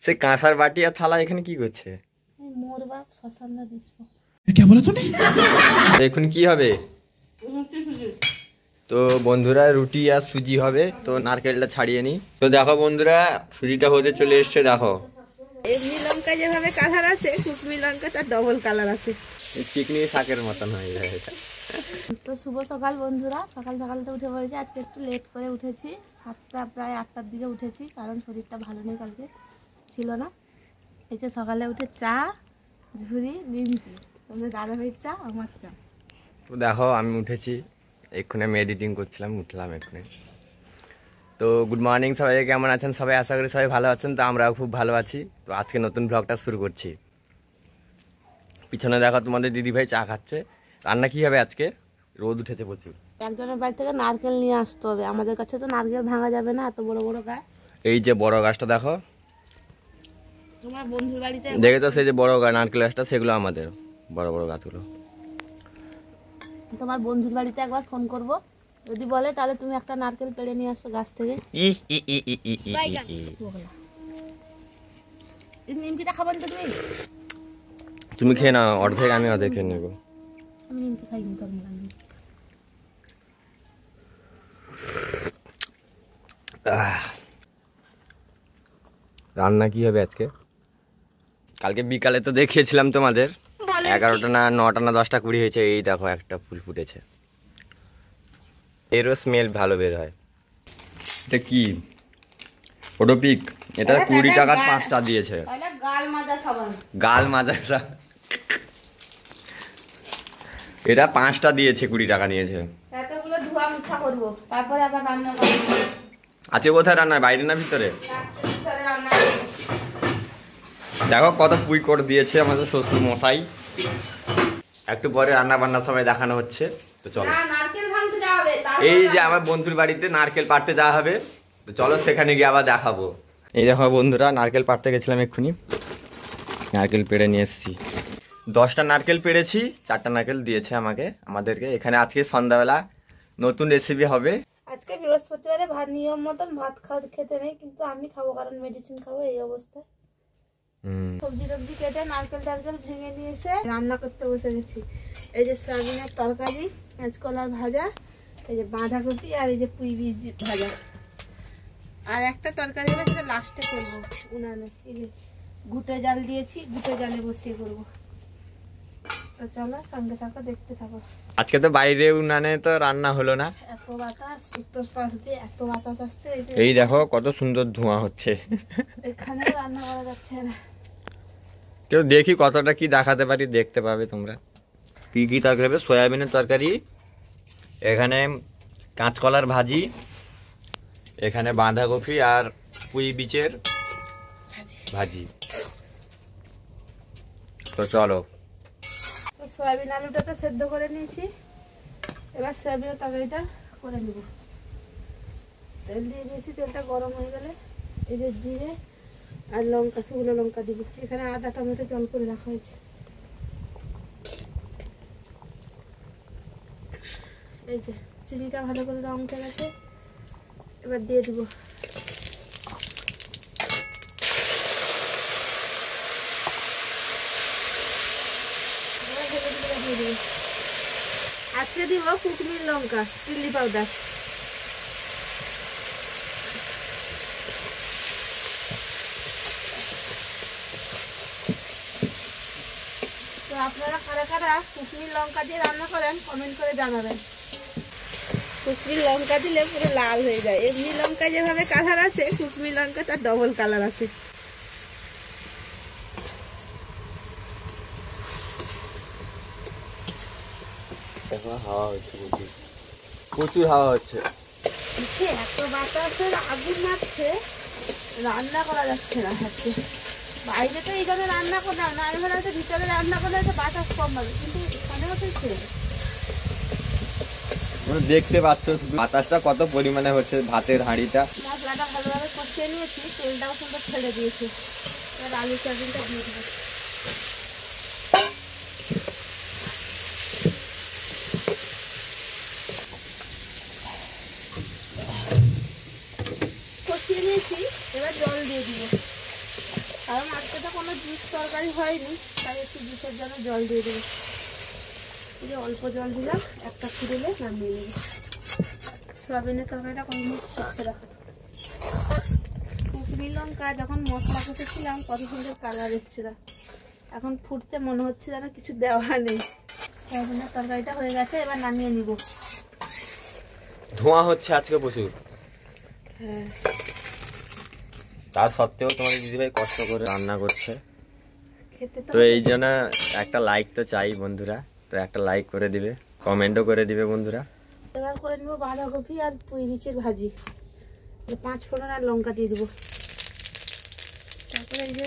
সে কাঁসার বাটি আর থালা এখানে কি করছে? মোর বাপ শ্মশান না দিসবো। কি বলা তুমি? এখন কি হবে? তো বন্ধুরা রুটি আর সুজি হবে, তো নারকেলটা ছাড়িয়ে নি। তো দেখো বন্ধুরা সুজিটা হতে চলে এসছে। দেখো এমনি লঙ্কা যেভাবে কালার আছে, কুচমি লঙ্কা তার ডবল কালার আছে। চিকনি শাকের মতন হয়ে যায় এটা। তো শুভ সকাল বন্ধুরা, সকাল সকাল তো উঠে পড়েছি। আজকে একটু লেট করে উঠেছি, 7টা প্রায় 8টার দিকে উঠেছি, কারণ শরীরটা ভালো নেই, কালকে ছিল না। এই যে সকালে উঠে চা, ঝুড়ি, নিমকি, তোমাদের দাদা ভাইয়ের চা, আমার চা। তো দেখো আমি উঠেছি, এক্ষুনি আমি এডিটিং করছিলাম, উঠলাম এক্ষুনি। তো গুড মর্নিং সবাই, কেমন আছেন সবাই? আশা করি সবাই ভালো আছেন। তো আমরাও খুব ভালো আছি। তো আজকে নতুন ব্লগটা শুরু করছি। পিছনে দেখো তোমাদের দিদিভাই চা খাচ্ছে। রান্না কি হবে আজকে? রোদ উঠেছে প্রচুর। একজনের বাড়ি থেকে নারকেল নিয়ে আসতে হবে, আমাদের কাছে তো নারকেল ভাঙা যাবে না, এত বড় বড় গাছ। এই যে বড় গাছটা দেখো, তোমার বন্ধুর বাড়িতে দেখেছো সেই যে বড় নারকেল গাছটা, সেগুলো আমাদের বড় বড় গাছগুলো। তোমার বন্ধুর বাড়িতে একবার ফোন করব, যদি বলে তাহলে তুমি একটা নারকেল পেড়ে নিয়ে আসবে গাছ থেকে। নিমকিটা খাবেন তো তুমি? তুমি খেয়ে নাও অর্ধেক, আমি অর্ধেক খেয়ে নেবো। আমি নিমকি খাইনি, তরমুজ আনি। রান্না কি হবে আজকে? কালকে বিকালে তো দেখিয়েছিলাম তোমাদের, 11টা না 9টা না 10টা 20 হয়েছে। এই দেখো একটা ফুল ফুটেছে, এরও স্মেল ভালো বের হয়। এটা কি ওডোপিক? এটা 20 টাকার 5টা দিয়েছে। গাল মাজা এটা 5টা দিয়েছে, 20 টাকা নিয়েছে। এতগুলো ধোয়া মুছা করব, তারপরে আবার রান্না করব। আজকে কোথায় রান্না? বাইরে না ভিতরে? দেখো কত পুই করে দিয়েছে আমাদের শ্বশুর মশাই। একটু পরে রান্না বান্না সবাই দেখানো হচ্ছে। তো চলো, এই যে আমার বন্ধুর বাড়িতে নারকেল পাড়তে যাওয়া হবে, তো চলো সেখানে গিয়ে আবার দেখাবো। এই দেখো বন্ধুরা, নারকেল পাড়তে গেছিলাম এক্ষুনি, নারকেল পেড়ে নিয়ে এসেছি। 10টা নারকেল পেড়েছি, 4টা নারকেল দিয়েছে আমাদেরকে। এখানে আজকে সন্ধ্যাবেলা নতুন রেসিপি হবে। আজকে বৃহস্পতিবারে ভাত নিয়ম মতন ভাত খেতে নেই, কিন্তু আমি খাবো, কারণ মেডিসিন খাবো এই অবস্থায়। সবজি টবজি কেটে নারকেল টারকেল ভেঙে নিয়ে এসে রান্না করতে বসে গেছি। এই যে সয়াবিনের তরকারি, কাঁচকলার ভাজা, এই যে বাঁধাকপি, আর এই যে পুঁই বীজ ভাজা। আর একটা তরকারি হবে, সেটা লাস্টে করবো উনানে। এই যে ঘুটে জাল দিয়েছি, ঘুটে জালে বসিয়ে করবো। তো চলো সঙ্গে থাকো, দেখতে থাকো। আজকে তো বাইরে উনানে তো রান্না হলো না, এত বাতাস, উত্তর পাশ দিয়ে এত বাতাস আসছে। এই দেখো কত সুন্দর ধোঁয়া হচ্ছে। এখানে রান্না করা যাচ্ছে না। কেউ দেখি কতটা কি দেখাতে পারি, দেখতে পাবে তোমরা। কি কি তরকারি হবে? সয়াবিনের তরকারি, এখানে কাঁচকলার ভাজি, এখানে বাঁধাকপি আর পুঁই বীজের ভাজি। তো চলো, সয়াবিন আলুটা তো সেদ্ধ করে নিয়েছি, এবার সয়াবিনের তরকারিটা করে নেব। তেল দিয়ে দিয়েছি, তেলটা গরম হয়ে গেলে এই যে জিরে আর লঙ্কা, শুকনো লঙ্কা দিব। এখানে আদা টমেটো জল করে রাখা হয়েছে। এই যে চিনিটা ভালো করে রং উঠে গেছে, এবার দিয়ে দিব। আজকে দিব কুকমির লঙ্কা, চিলি পাউডার। তো আপনারা কারা কারা কুকমির লঙ্কা দিয়ে রান্না করেন কমেন্ট করে জানাবেন। কুকমির লঙ্কা দিলে পুরো লাল হয়ে যায়। এমনি লঙ্কা যেভাবে কালার আছে, কুকমির লঙ্কা তার ডবল কালার আছে। হাওয়া হচ্ছে, প্রচুর হাওয়া হচ্ছে। এত বাতাসের আগুন মারছে, রান্না করা যাচ্ছে না। হচ্ছে বাইরে তো এইখানে রান্না করলাম না, আমি ভাবলাম ভিতরে রান্না করলে হয়তো বাতাস কম হবে, কিন্তু এখানে হচ্ছে দেখতে পাচ্ছ বাতাসটা কত পরিমাণে হচ্ছে। ভাতের হাঁড়িটা মশলাটা ভালোভাবে কষিয়ে নিয়েছি, তেলটাও সুন্দর ছেড়ে দিয়েছি। এবার আলু সয়াবিনটা দিয়ে দেবো। কষিয়ে নিয়েছি, এবার জল দিয়ে দিব। কারণ আজকে তো কোনো জুস তরকারি হয়নি, তাই একটু জুসের জন্য জল দিয়ে দেবো। এই যে অল্প জল দিলাম, একটা ফুটলে নামিয়ে নেব। সয়াবিনের তরকারিটা কোনো হচ্ছে দেখো। কুকরি লঙ্কা যখন মশলা কষেছিলাম কত সুন্দর কালার এসেছিল, এখন ফুটতে মনে হচ্ছে যেন কিছু দেওয়া নেই। সয়াবিনের তরকারিটা হয়ে গেছে, এবার নামিয়ে নিব। ধোঁয়া হচ্ছে আজকে প্রচুর। হ্যাঁ, তার সত্ত্বেও তোমাদের দিদিভাই কষ্ট করে রান্না করছে। খেতে তো এই জন্য একটা লাইক তো চাই বন্ধুরা, তো একটা লাইক করে দিবে, কমেন্টও করে দিবে বন্ধুরা। এবার করে নিব বাঁধাকপি আর পুঁই বিচির ভাজি। 5 ফোড়ন আর লঙ্কা দিয়ে দিব। তারপরে এই যে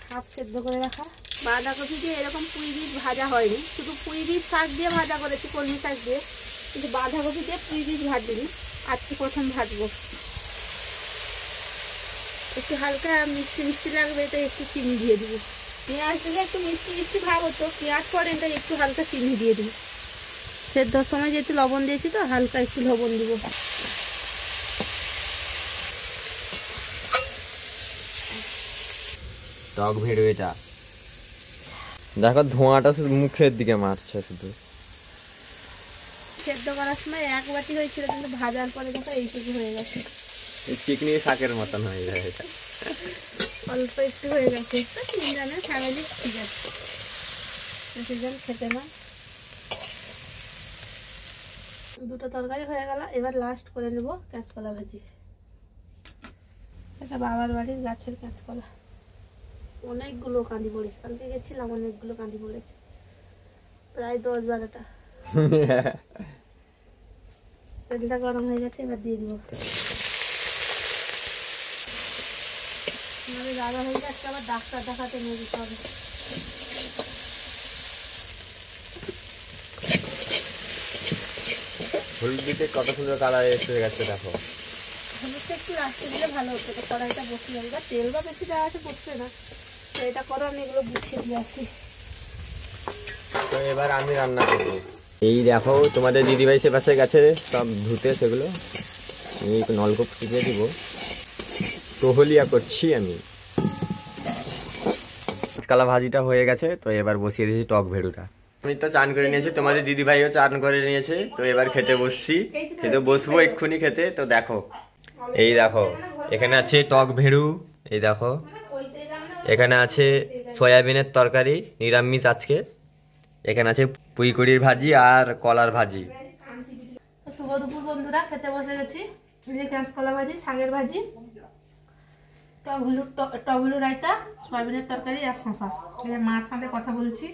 হাফ সেদ্ধ করে রাখা বাঁধাকপি দিয়ে এরকম পুঁই বীজ ভাজা হয়নি, শুধু পুঁই বীজ শাক দিয়ে ভাজা করেছি, কলমি শাক দিয়ে, কিন্তু বাঁধাকপি দিয়ে পুঁই বীজ ভাজিনি, আজকে প্রথম ভাজবো। একটু হালকা মিষ্টি মিষ্টি লাগবে, তাই একটু চিনি দিয়ে দিব। পেঁয়াজ দিলে একটু মিষ্টি মিষ্টি ভাব হতো, পেঁয়াজ পরে তাই একটু হালকা চিনি দিয়ে দিব। সেদ্ধর সময় যেহেতু লবণ দিয়েছি তো হালকা একটু লবণ দিব। টক ভেড়ো এটা দেখো, ধোঁয়াটা শুধু মুখের দিকে মারছে শুধু। সেদ্ধ করার সময় 1 বাটি হয়েছিল, কিন্তু ভাজার পরে দেখো এইটুকু হয়ে গেছে। চিকনি শাকের মতন হয়ে যায় এটা। অল্প একটু হয়ে গেছে, তো 3 জনের ফ্যামিলি ঠিক আছে, 2 জন খেতে না। 2টো তরকারি হয়ে গেল, এবার লাস্ট করে নেব কাঁচকলা ভাজি। এটা বাবার বাড়ির গাছের কাঁচকলা, অনেকগুলো কাঁদি পড়েছে, কালকে গেছিলাম, অনেকগুলো কাঁদি পড়েছে, প্রায় 10-12টা। তেলটা গরম হয়ে গেছে, এবার দিয়ে দিব। আমাদের দাদা হয়ে যাচ্ছে, আবার ডাক্তার দেখাতে নিয়ে যেতে হবে। হলুদ দিতে কত সুন্দর কালার এসে গেছে দেখো। হলুদটা একটু লাস্টে দিলে ভালো হতো, তো কড়াইটা বসে যাবে, বা তেল বা বেশি দেওয়া আছে বসছে না, তো এটা করো, আমি এগুলো গুছিয়ে দিয়ে আসি। তো এবার আমি রান্না করবো। এই দেখো তোমাদের দিদিভাই সে পাশে গেছে সব ধুতে, সেগুলো এই নলকূপ টিপে দিব। টহলিয়া করছি আমি। কাঁচকলা ভাজিটা হয়ে গেছে, তো এবার বসিয়ে দিয়েছি টক ভেড়ুটা। আমি তো চান করে নিয়েছি, তোমাদের দিদিভাইও চান করে নিয়েছে, তো এবার খেতে বসছি। খেতে বসবো এক্ষুনি খেতে। তো দেখো, এই দেখো এখানে আছে টক ভেড়ু, এই দেখো এখানে আছে সয়াবিনের তরকারি নিরামিষ আজকে, এখানে আছে পুঁইকুড়ির ভাজি আর কলার ভাজি। শুভ দুপুর বন্ধুরা, খেতে বসে গেছি। কাঁচকলা ভাজি, শাকের ভাজি, টক হলু রায়তা, সয়াবিনের তরকারি আর শশা। মার সাথে কথা বলছি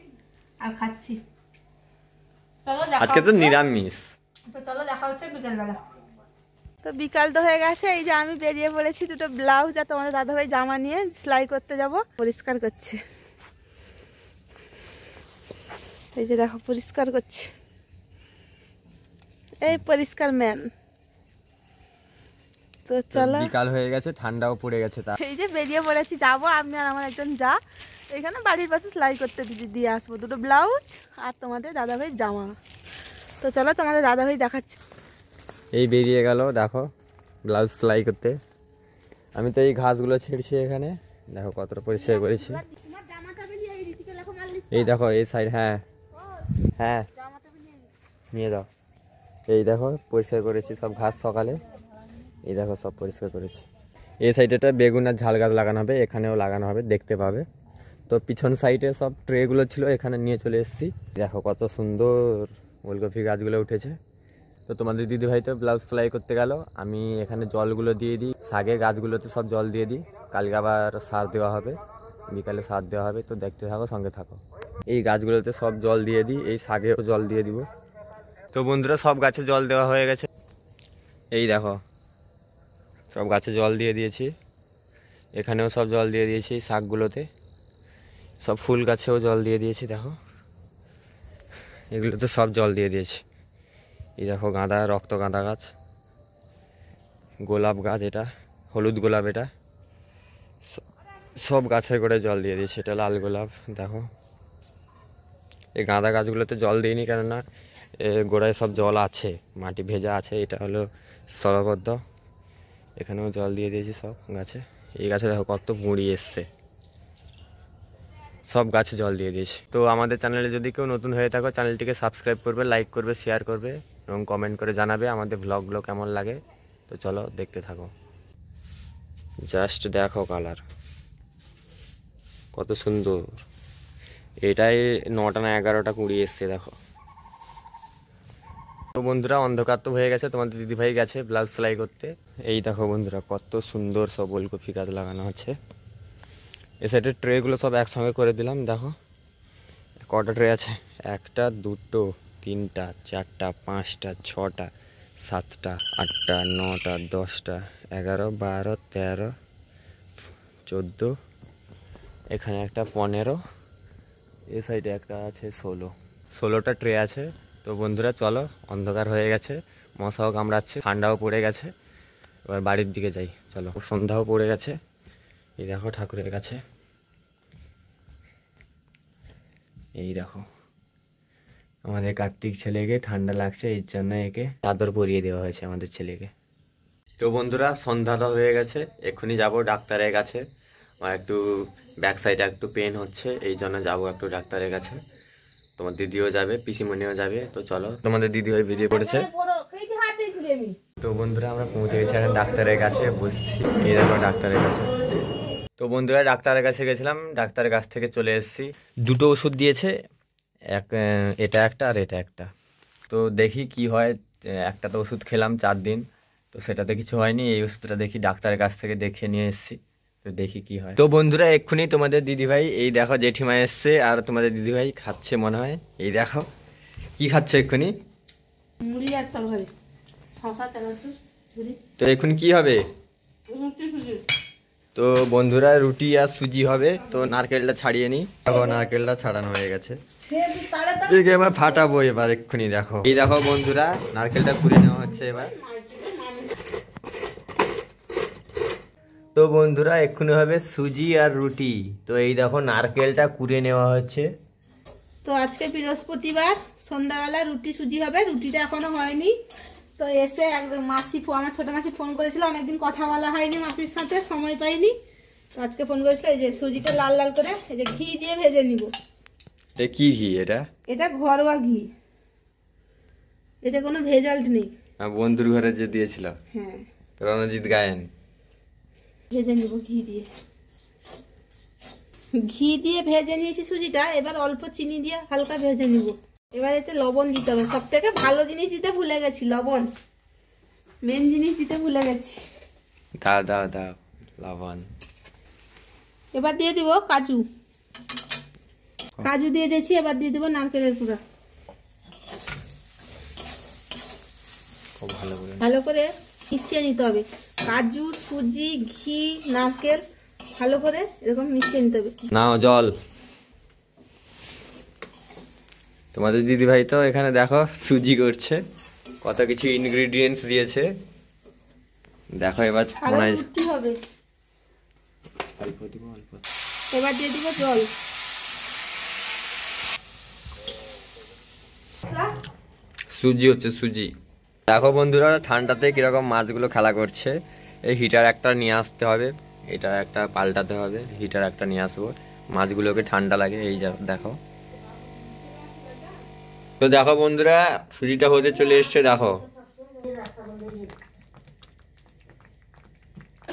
আর খাচ্ছি। চলো আজকে তো নিরামিষ। তো চলো দেখা হচ্ছে বিকেলবেলা। তো বিকাল তো হয়ে গেছে, এই যে আমি বেরিয়ে পড়েছি 2টো ব্লাউজ আর তোমাদের দাদাভাই জামা নিয়ে সেলাই করতে যাব। পরিষ্কার করছে, এই যে দেখো পরিষ্কার করছে, এই পরিষ্কার ম্যান। তো চলো, বিকাল হয়ে গেছে, ঠান্ডাও পড়ে গেছে। তা এই যে বেরিয়ে পড়েছি, যাবো আমি আর আমার একজন যা এখানে বাড়ির পাশে সেলাই করতে দিয়ে আসবো 2টো ব্লাউজ আর তোমাদের দাদাভাই জামা। তো চলো তোমাদের দাদাভাই দেখাচ্ছি। এই বেরিয়ে গেল দেখো ব্লাউজ সেলাই করতে। আমি তো এই ঘাসগুলো ছিঁড়ছি এখানে, দেখো কতটা পরিষ্কার করেছি। এই দেখো এই সাইড, হ্যাঁ হ্যাঁ নিয়ে যাও। এই দেখো পরিষ্কার করেছি সব ঘাস সকালে, এই দেখো সব পরিষ্কার করেছি। এই সাইডেটা বেগুন আর ঝাল গাছ লাগানো হবে, এখানেও লাগানো হবে, দেখতে পাবে। তো পিছন সাইডে সব ট্রেগুলো ছিল, এখানে নিয়ে চলে এসেছি। দেখো কত সুন্দর ওলকপি গাছগুলো উঠেছে। তো তোমাদের দিদিভাই তো ব্লাউজ সেলাই করতে গেল, আমি এখানে জলগুলো দিয়ে দিই, শাকের গাছগুলোতে সব জল দিয়ে দিই, কালকে আবার সার দেওয়া হবে, বিকালে সার দেওয়া হবে। তো দেখতে থাকো, সঙ্গে থাকো। এই গাছগুলোতে সব জল দিয়ে দিই, এই শাকেও জল দিয়ে দিব। তো বন্ধুরা সব গাছে জল দেওয়া হয়ে গেছে, এই দেখো সব গাছে জল দিয়ে দিয়েছি, এখানেও সব জল দিয়ে দিয়েছি, শাকগুলোতে সব ফুল গাছেও জল দিয়ে দিয়েছি। দেখো এগুলোতে সব জল দিয়ে দিয়েছি। এই দেখো গাঁদা, রক্ত গাঁদা গাছ, গোলাপ গাছ, এটা হলুদ গোলাপ, এটা সব গাছের গোড়ায় জল দিয়ে দিয়েছি। এটা লাল গোলাপ। দেখো এই গাঁদা গাছগুলোতে জল দিইনি, কেননা গোড়ায় সব জল আছে, মাটি ভেজা আছে। এটা হলো স্থলপদ্ম, এখানেও জল দিয়ে দিয়েছি সব গাছে। এই গাছে দেখো কত মুড়ি এসছে, সব গাছে জল দিয়ে দিয়েছে। তো আমাদের চ্যানেলে যদি কেউ নতুন হয়ে থাকো চ্যানেলটিকে সাবস্ক্রাইব করবে, লাইক করবে, শেয়ার করবে এবং কমেন্ট করে জানাবে আমাদের ভ্লগগুলো কেমন লাগে। তো চলো দেখতে থাকো। জাস্ট দেখো কালার কত সুন্দর। এটাই 9টা না 11টা কুড়ি এসছে দেখো। তো বন্ধুরা অন্ধকার তো হয়ে গেছে, তোমাদের দিদিভাই গেছে ব্লাউজ সেলাই করতে। এই দেখো বন্ধুরা কত সুন্দর সব ওলকপি গাছ লাগানো আছে। এই সাইডের ট্রেগুলো সব একসঙ্গে করে দিলাম। দেখো কটা ট্রে আছে, 1টা 2টো 3টা 4টা 5টা 6টা 7টা 8টা 9টা 10টা 11 12 13 14, এখানে একটা 15, এই সাইডে একটা আছে 16টা ট্রে আছে। তো বন্ধুরা চলো, অন্ধকার হয়ে গেছে, মশাও কামড়াচ্ছে, ঠান্ডাও পড়ে গেছে, এবার বাড়ির দিকে যাই। চলো, সন্ধ্যাও পড়ে গেছে। এই দেখো ঠাকুরের কাছে, এই দেখো আমাদের কার্তিক ছেলেকে ঠান্ডা লাগছে, এই জন্য একে চাদর পরিয়ে দেওয়া হয়েছে আমাদের ছেলেকে। তো বন্ধুরা সন্ধ্যাটা হয়ে গেছে, এক্ষুনি যাব ডাক্তারের কাছে। আমার একটু ব্যাক সাইডে একটু পেন হচ্ছে, এই জন্য যাবো একটু ডাক্তারের কাছে। তোমার দিদিও যাবে, পিসিমণিও যাবে। তো চলো, তোমাদের দিদি হয়ে বেরিয়ে পড়েছে। তো বন্ধুরা আমরা পৌঁছে গেছি এখন ডাক্তারের কাছে, বসছি। এই দেখো ডাক্তারের কাছে। তো বন্ধুরা ডাক্তারের কাছে গেছিলাম, ডাক্তারের কাছ থেকে চলে এসেছি। 2টো ওষুধ দিয়েছে, এটা একটা আর এটা একটা। তো দেখি কি হয়। একটা তো ওষুধ খেলাম 4 দিন, তো সেটাতে কিছু হয়নি। এই ওষুধটা দেখি ডাক্তারের কাছ থেকে দেখে নিয়ে এসেছি, তো দেখি কি হয়। তো বন্ধুরা এক্ষুনি তোমাদের দিদিভাই, এই দেখো জেঠিমা এসছে, আর তোমাদের দিদিভাই খাচ্ছে মনে হয়। এই দেখো কি খাচ্ছে এক্ষুনি, মুড়ি আর তরকারি। তো এক্ষুনি কি হবে? তো বন্ধুরা রুটি আর সুজি হবে। তো নারকেলটা ছাড়িয়ে নি, নারকেলটা ছাড়ানো হয়ে গেছে, এবার ফাটাবো এবার এক্ষুনি। দেখো এই দেখো বন্ধুরা নারকেলটা কুড়ে নেওয়া হচ্ছে এবার। তো বন্ধুরা এক্ষুনি হবে সুজি আর রুটি। তো এই দেখো নারকেলটা কুড়ে নেওয়া হচ্ছে। তো আজকে বৃহস্পতিবার, সন্ধ্যাবেলা রুটি সুজি হবে। রুটিটা এখনো হয়নি। তো এসে একদম মাসি, আমার ছোট মাসি ফোন করেছিল, অনেকদিন কথা বলা হয়নি মাসির সাথে, সময় পাইনি। তো আজকে ফোন করেছিল। এই যে সুজিটা লাল লাল করে এই যে ঘি দিয়ে ভেজে নিব। এটা কি ঘি? এটা ঘরোয়া ঘি, এটা কোনো ভেজাল্ট নেই। বন্ধুর ঘরে যে দিয়েছিল, হ্যাঁ, রণজিৎ গায়েন। ভেজে নিব ঘি দিয়ে। ঘি দিয়ে ভেজে নিয়েছি সুজিটা। এবার অল্প চিনি দিয়ে হালকা ভেজে নিব। এবার এতে লবণ দিতে হবে। সব থেকে ভালো জিনিস দিতে ভুলে গেছি, লবণ। মেন জিনিস দিতে ভুলে গেছি। দাও দাও দাও লবণ। এবার দিয়ে দিব কাজু। কাজু দিয়ে দিয়েছি, এবার দিয়ে দেবো নারকেলের পুরা। ভালো করে মিশিয়ে নিতে হবে। কাজু, সুজি, ঘি, নারকেল ভালো করে এরকম মিশিয়ে নিতে হবে। নাও জল। তোমাদের দিদি ভাই তো এখানে দেখো সুজি করছে, কত কিছু ইনগ্রেডিয়েন্টস দিয়েছে। দেখো এবার রুটি হবে। অল্প দিব, অল্প। এবার দিয়ে দিব জল। সুজি হচ্ছে সুজি। দেখো বন্ধুরা ঠান্ডাতে কিরকম মাছগুলো খেলা করছে। এই হিটার একটা নিয়ে আসতে হবে, এটা একটা পাল্টাতে হবে, হিটার একটা নিয়ে আসবো। মাছগুলোকে ঠান্ডা লাগে। এই দেখো। তো দেখো বন্ধুরা সুজিটা হতে চলে এসছে। দেখো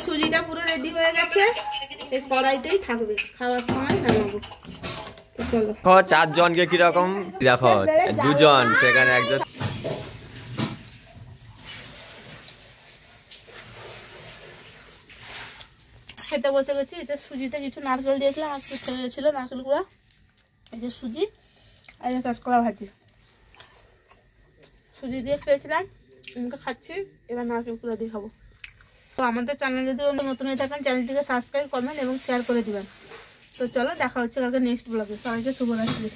সুজিটা পুরো রেডি হয়ে গেছে, এই কড়াইতেই থাকবে, খাওয়ার সময় নামাবো। তো চলো। 4 জনকে কিরকম দেখো, 2 জন, সেখানে একজন। খেতে বসে গেছি। এটা সুজিতে কিছু নারকেল দিয়েছিলাম, আর কিছু ছিল নারকেল গুঁড়া। এই যে সুজি আর কাঁচকলা ভাজি, সুজি দিয়ে খেয়েছিলাম, খাচ্ছি। এবার নারকেল কুড়া দিয়ে খাবো। তো আমাদের চ্যানেল যদি নতুন হয়ে থাকেন চ্যানেলটিকে সাবস্ক্রাইব, কমেন্ট এবং শেয়ার করে দিবেন। তো চলো দেখা হচ্ছে কালকে নেক্সট ব্লগে। সবাইকে শুভরাত্রি।